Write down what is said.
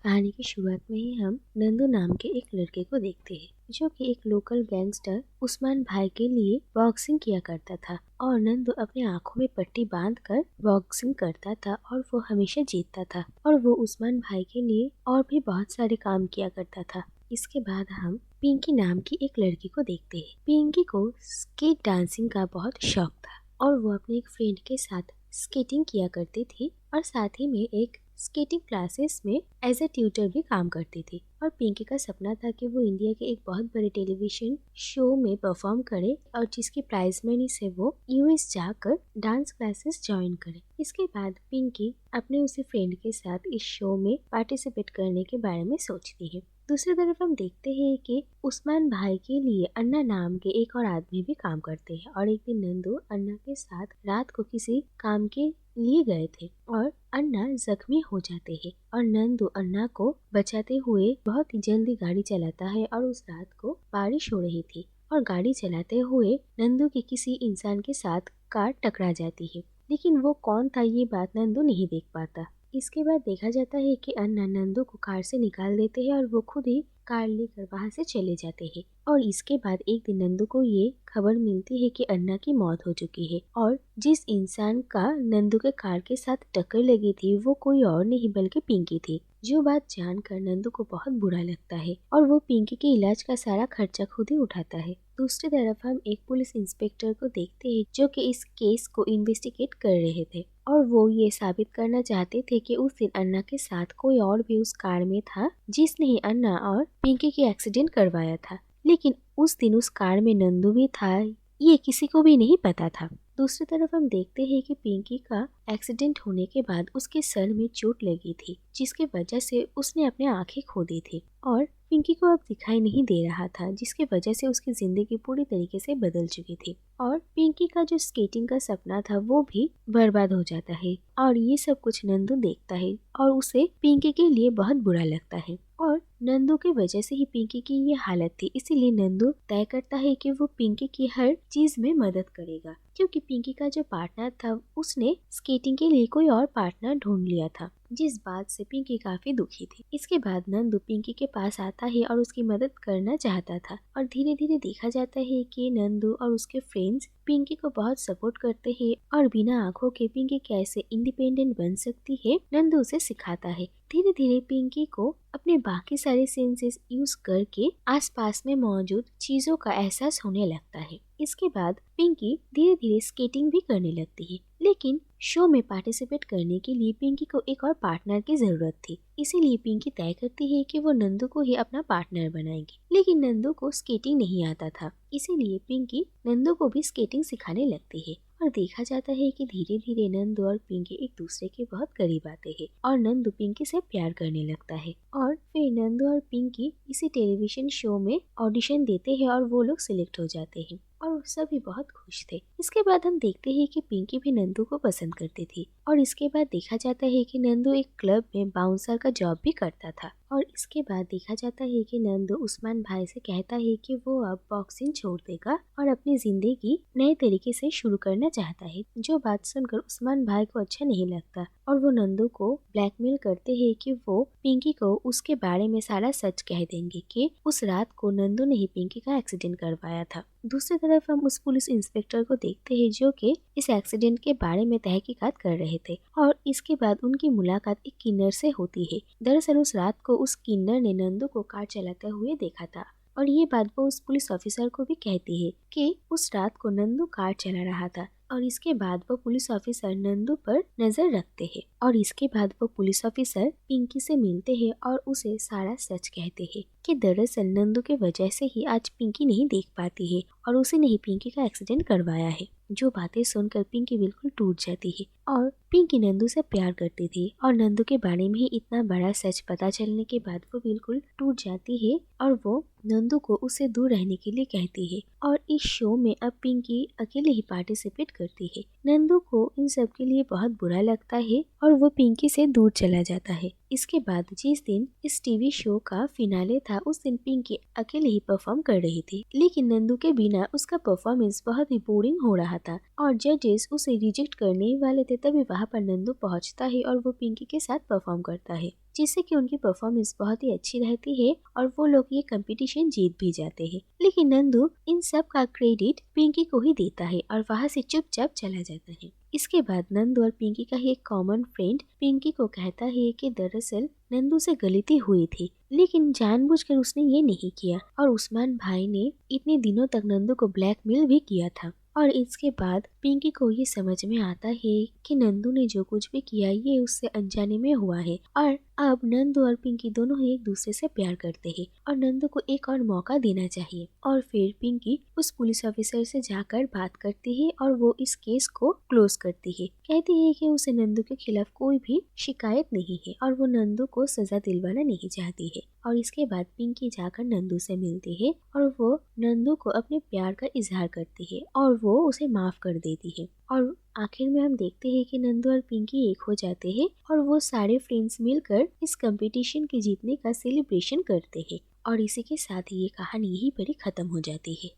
कहानी की शुरुआत में ही हम नंदू नाम के एक लड़के को देखते हैं जो कि एक लोकल गैंगस्टर उस्मान भाई के लिए बॉक्सिंग किया करता था। और नंदू अपने आंखों में पट्टी बांधकर बॉक्सिंग करता था और वो हमेशा जीतता था। और वो उस्मान भाई के लिए और भी बहुत सारे काम किया करता था। इसके बाद हम पिंकी नाम की एक लड़की को देखते हैं। पिंकी को स्केट डांसिंग का बहुत शौक था और वो अपने एक फ्रेंड के साथ स्केटिंग किया करती थी और साथ ही में एक स्केटिंग क्लासेस में एज ए ट्यूटर भी काम करती थी। और पिंकी का सपना था कि वो इंडिया के एक बहुत बड़े टेलीविजन शो में परफॉर्म करे और जिसकी प्राइज मनी से वो यूएस जाकर डांस क्लासेस ज्वाइन करे। इसके बाद पिंकी अपने उसी फ्रेंड के साथ इस शो में पार्टिसिपेट करने के बारे में सोचती है। दूसरी तरफ हम देखते हैं कि उस्मान भाई के लिए अन्ना नाम के एक और आदमी भी काम करते हैं। और एक दिन नंदू अन्ना के साथ रात को किसी काम के लिए गए थे और अन्ना जख्मी हो जाते हैं और नंदू अन्ना को बचाते हुए बहुत ही जल्दी गाड़ी चलाता है। और उस रात को बारिश हो रही थी और गाड़ी चलाते हुए नंदू के किसी इंसान के साथ कार टकरा जाती है, लेकिन वो कौन था ये बात नंदू नहीं देख पाता। इसके बाद देखा जाता है कि अन्ना नंदू को कार से निकाल देते हैं और वो खुद ही कार लेकर वहाँ से चले जाते हैं। और इसके बाद एक दिन नंदू को ये खबर मिलती है कि अन्ना की मौत हो चुकी है और जिस इंसान का नंदू के कार के साथ टक्कर लगी थी वो कोई और नहीं बल्कि पिंकी थी। जो बात जानकर नंदू को बहुत बुरा लगता है और वो पिंकी के इलाज का सारा खर्चा खुद ही उठाता है। दूसरी तरफ हम एक पुलिस इंस्पेक्टर को देखते हैं जो कि इस केस को इन्वेस्टिगेट कर रहे थे और वो ये साबित करना चाहते थे कि उस दिन अन्ना के साथ कोई और भी उस कार में था जिसने ही अन्ना और पिंकी की एक्सीडेंट करवाया था। लेकिन उस दिन उस कार में नंदू भी था ये किसी को भी नहीं पता था। दूसरी तरफ हम देखते हैं कि पिंकी का एक्सीडेंट होने के बाद उसके सर में चोट लगी थी जिसकी वजह से उसने अपने आंखें खो दी थी और पिंकी को अब दिखाई नहीं दे रहा था जिसकी वजह से उसकी जिंदगी पूरी तरीके से बदल चुकी थी। और पिंकी का जो स्केटिंग का सपना था वो भी बर्बाद हो जाता है और ये सब कुछ नंदू देखता है और उसे पिंकी के लिए बहुत बुरा लगता है। और नंदू की वजह से ही पिंकी की ये हालत थी, इसीलिए नंदू तय करता है कि वो पिंकी की हर चीज में मदद करेगा क्योंकि पिंकी का जो पार्टनर था उसने स्केटिंग के लिए कोई और पार्टनर ढूंढ लिया था, जिस बात से पिंकी काफी दुखी थी। इसके बाद नंदू पिंकी के पास आता है और उसकी मदद करना चाहता था और धीरे धीरे देखा जाता है कि नंदू और उसके फ्रेंड्स पिंकी को बहुत सपोर्ट करते हैं और बिना आंखों के पिंकी कैसे इंडिपेंडेंट बन सकती है नंदू उसे सिखाता है। धीरे धीरे पिंकी को अपने बाकी सारे सेंसेस यूज करके आसपास में मौजूद चीजों का एहसास होने लगता है। इसके बाद पिंकी धीरे धीरे स्केटिंग भी करने लगती है, लेकिन शो में पार्टिसिपेट करने के लिए पिंकी को एक और पार्टनर की जरूरत थी। इसीलिए पिंकी तय करती है कि वो नंदू को ही अपना पार्टनर बनाएगी, लेकिन नंदू को स्केटिंग नहीं आता था, इसीलिए पिंकी नंदू को भी स्केटिंग सिखाने लगती है। और देखा जाता है कि धीरे धीरे नंदू और पिंकी एक दूसरे के बहुत करीब आते हैं और नंदू पिंकी से प्यार करने लगता है। और फिर नंदू और पिंकी इसी टेलीविजन शो में ऑडिशन देते हैं और वो लोग सिलेक्ट हो जाते हैं और सभी बहुत खुश थे। इसके बाद हम देखते हैं कि पिंकी भी नंदू को पसंद करती थी और इसके बाद देखा जाता है कि नंदू एक क्लब में बाउंसर का जॉब भी करता था। और इसके बाद देखा जाता है कि नंदू उस्मान भाई से कहता है कि वो अब बॉक्सिंग छोड़ देगा और अपनी जिंदगी नए तरीके से शुरू करना चाहता है। जो बात सुनकर उस्मान भाई को अच्छा नहीं लगता और वो नंदू को ब्लैकमेल करते हैं कि वो पिंकी को उसके बारे में सारा सच कह देंगे कि उस रात को नंदू ने ही पिंकी का एक्सीडेंट करवाया था। दूसरी तरफ हम उस पुलिस इंस्पेक्टर को देखते हैं जो कि इस एक्सीडेंट के बारे में तहकीकात कर रहे थे और इसके बाद उनकी मुलाकात एक किन्नर से होती है। दरअसल उस रात को उस किन्नर ने नंदू को कार चलाते हुए देखा था और ये बात वो उस पुलिस ऑफिसर को भी कहती है कि उस रात को नंदू कार चला रहा था। और इसके बाद वो पुलिस ऑफिसर नंदू पर नजर रखते हैं और इसके बाद वो पुलिस ऑफिसर पिंकी से मिलते हैं और उसे सारा सच कहते हैं कि दरअसल नंदू के वजह से ही आज पिंकी नहीं देख पाती है और उसी ने ही पिंकी का एक्सीडेंट करवाया है। जो बातें सुनकर पिंकी बिल्कुल टूट जाती है और पिंकी नंदू से प्यार करती थी और नंदू के बारे में ही इतना बड़ा सच पता चलने के बाद वो बिल्कुल टूट जाती है और वो नंदू को उससे दूर रहने के लिए कहती है। और इस शो में अब पिंकी अकेले ही पार्टिसिपेट करती है। नंदू को इन सब के लिए बहुत बुरा लगता है और वो पिंकी से दूर चला जाता है। इसके बाद जिस दिन इस टीवी शो का फिनाले था उस दिन पिंकी अकेले ही परफॉर्म कर रही थी, लेकिन नंदू के बिना उसका परफॉर्मेंस बहुत ही बोरिंग हो रहा था और जजेस उसे रिजेक्ट करने वाले थे। तभी वहाँ पर नंदू पहुँचता है और वो पिंकी के साथ परफॉर्म करता है। जिससे कि उनकी परफॉर्मेंस बहुत ही अच्छी रहती है और वो लोग ये कंपटीशन जीत भी जाते हैं। लेकिन नंदू इन सब का क्रेडिट पिंकी को ही देता है और वहाँ से चुपचाप चला जाता है। इसके बाद नंदू और पिंकी का ही एक कॉमन फ्रेंड पिंकी को कहता है कि दरअसल नंदू से गलती हुई थी, लेकिन जानबूझकर उसने ये नहीं किया और उस्मान भाई ने इतने दिनों तक नंदू को ब्लैकमेल भी किया था। और इसके बाद पिंकी को ये समझ में आता है कि नंदू ने जो कुछ भी किया ये उससे अनजाने में हुआ है और अब नंदू और पिंकी दोनों ही एक दूसरे से प्यार करते हैं और नंदू को एक और मौका देना चाहिए। और फिर पिंकी उस पुलिस ऑफिसर से जाकर बात करती है और वो इस केस को क्लोज करती है। कहती है कि उसे नंदू के खिलाफ कोई भी शिकायत नहीं है और वो नंदू को सजा दिलवाना नहीं चाहती है। और इसके बाद पिंकी जाकर नंदू से मिलती है और वो नंदू को अपने प्यार का इजहार करती है और वो उसे माफ कर देती है। और आखिर में हम देखते हैं कि नंदू और पिंकी एक हो जाते हैं और वो सारे फ्रेंड्स मिलकर इस कंपटीशन के जीतने का सेलिब्रेशन करते हैं। और इसी के साथ ही ये कहानी यहीं पर ही खत्म हो जाती है।